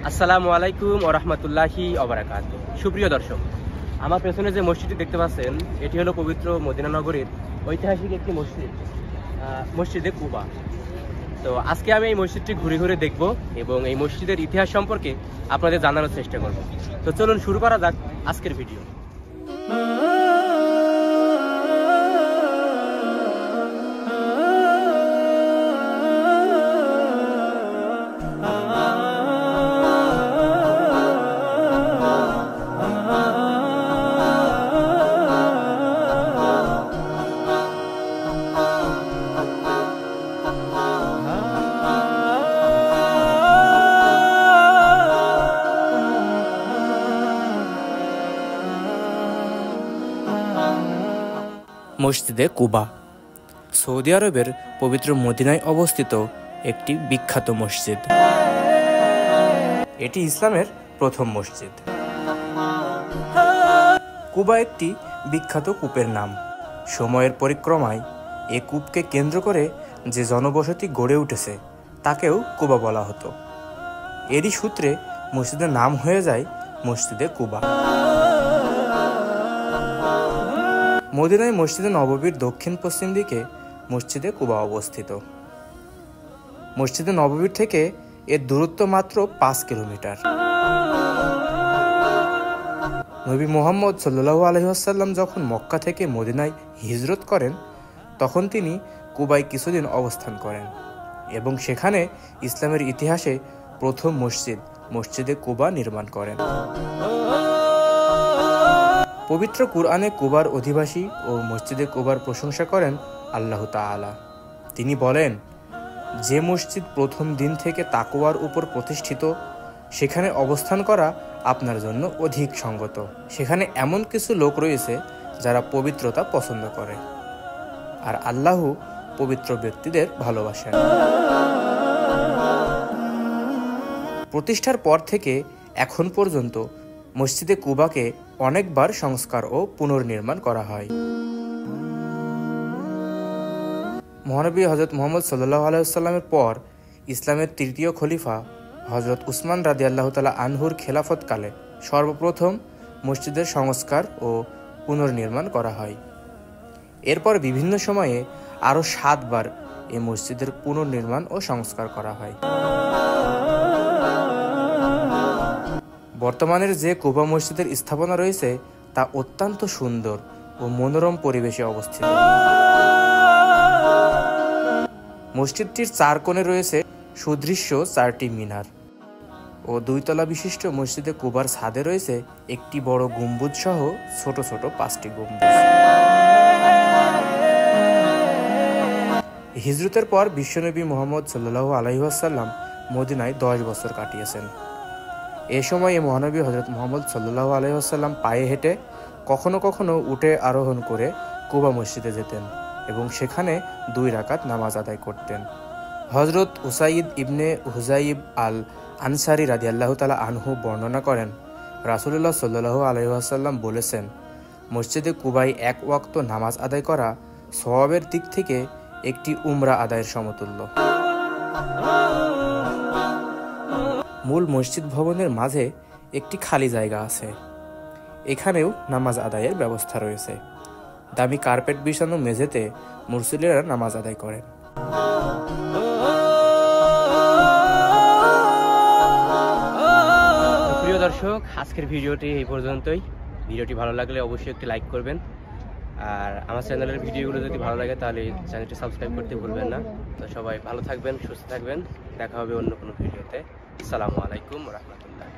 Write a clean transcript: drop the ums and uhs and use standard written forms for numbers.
আসসালামু আলাইকুম ওয়া রাহমাতুল্লাহি ওয়া বারাকাতুহু। সুপ্রিয় দর্শক, আমার পেছনে যে মসজিদটি দেখতে পাচ্ছেন এটি হলো পবিত্র মদিনা নগরীর ঐতিহাসিক একটি মসজিদ, মসজিদে কুবা। তো আজকে আমি এই মসজিদটি ঘুরে ঘুরে দেখব এবং এই মসজিদের ইতিহাস সম্পর্কে আপনাদের জানানোর চেষ্টা করব। তো চলুন শুরু করা যাক আজকের ভিডিও। মসজিদে কুবা সৌদি আরবের পবিত্র মদিনায় অবস্থিত একটি বিখ্যাত মসজিদ। এটি ইসলামের প্রথম মসজিদ। কুবা একটি বিখ্যাত কূপের নাম। সময়ের পরিক্রমায় এ কূপকে কেন্দ্র করে যে জনবসতি গড়ে উঠেছে তাকেও কুবা বলা হতো। এরই সূত্রে মসজিদের নাম হয়ে যায় মসজিদে কুবা। মদিনায় মসজিদে নববীর দক্ষিণ পশ্চিম দিকে মসজিদে কুবা অবস্থিত। মসজিদে নববীর থেকে এর দূরত্ব মাত্র 5 কিলোমিটার। নবী মুহাম্মদ সাল্লাল্লাহু আলাইহি ওয়াসাল্লাম যখন মক্কা থেকে মদিনায় হিজরত করেন তখন তিনি কুবায় কিছুদিন অবস্থান করেন এবং সেখানে ইসলামের ইতিহাসে প্রথম মসজিদে কুবা নির্মাণ করেন। পবিত্র কুরআনে কুবার অধিবাসী ও মসজিদে কুবার প্রশংসা করেন আল্লাহ তাআলা। তিনি বলেন, যে মসজিদ প্রথম দিন থেকে তাকওয়ার উপর প্রতিষ্ঠিত সেখানে অবস্থান করা আপনার জন্য অধিক সঙ্গত। সেখানে এমন কিছু লোক রয়েছে যারা পবিত্রতা পছন্দ করে, আর আল্লাহ পবিত্র ব্যক্তিদের ভালোবাসেন। প্রতিষ্ঠার পর থেকে এখন পর্যন্ত মসজিদে কুবাকে অনেকবার সংস্কার ও পুনর্নির্মাণ করা হয়। মহানবী হযরত মুহাম্মদ সাল্লাল্লাহু আলাইহি ওয়াসাল্লামের পর ইসলামের তৃতীয় খলিফা হযরত উসমান রাদিয়াল্লাহু তাআলা আনহুর খেলাফতকালে সর্বপ্রথম মসজিদের সংস্কার ও পুনর্নির্মাণ করা হয়। এরপর বিভিন্ন সময়ে আরও 7 বার এই মসজিদের পুনর্নির্মাণ ও সংস্কার করা হয়। বর্তমানের যে কুবা মসজিদের স্থাপনা রয়েছে তা অত্যন্ত সুন্দর ও মনোরম পরিবেশে অবস্থিত। মসজিদটির 4 কোণে রয়েছে সুদৃশ্য 4টি মিনার ও 2 তলা বিশিষ্ট মসজিদে কুবার ছাদে রয়েছে একটি বড় গম্বুজ সহ ছোট ছোট 5টি গম্বুজ। হিজরতের পর বিশ্বনবী মুহাম্মদ সাল্লাল্লাহু আলাইহি ওয়াসাল্লাম মদিনায় 10 বছর কাটিয়েছেন। এ সময় মহানবী হযরত মুহাম্মদ সাল্লাল্লাহু আলাইহি ওয়াসাল্লাম পায়ে হেঁটে কখনো কখনো উটে আরোহণ করে কুবা মসজিদে যেতেন এবং সেখানে 2 রাকাত নামাজ আদায় করতেন। হযরত উসাইদ ইবনে হুযাইব আল আনসারী রাদিয়াল্লাহু তাআলা আনহু বর্ণনা করেন, রাসূলুল্লাহ সাল্লাল্লাহু আলাইহি ওয়াসাল্লাম বলেছেন, মসজিদে কুবায় 1 ওয়াক্ত নামাজ আদায় করা সওয়াবের দিক থেকে একটি উমরা আদায়ের সমতুল্য। মূল মসজিদ ভবনের মাঝে একটি খালি জায়গা আছে। এখানেও নামাজ আদায়ের ব্যবস্থা রয়েছে। দামি কার্পেট বিছানো মেঝেতে মুসল্লিরা নামাজ আদায় করেন। প্রিয় দর্শক, আজকের ভিডিওটি এই পর্যন্তই। ভিডিওটি ভালো লাগলে অবশ্যই একটি লাইক করবেন, আর আমার চ্যানেলের ভিডিওগুলো যদি ভালো লাগে তাহলে চ্যানেলটি সাবস্ক্রাইব করতে ভুলবেন না। তো সবাই ভালো থাকবেন, সুস্থ থাকবেন। দেখা হবে অন্য কোনো ভিডিওতে। আসসালামু আলাইকুম ওয়া রাহমাতুল্লাহ।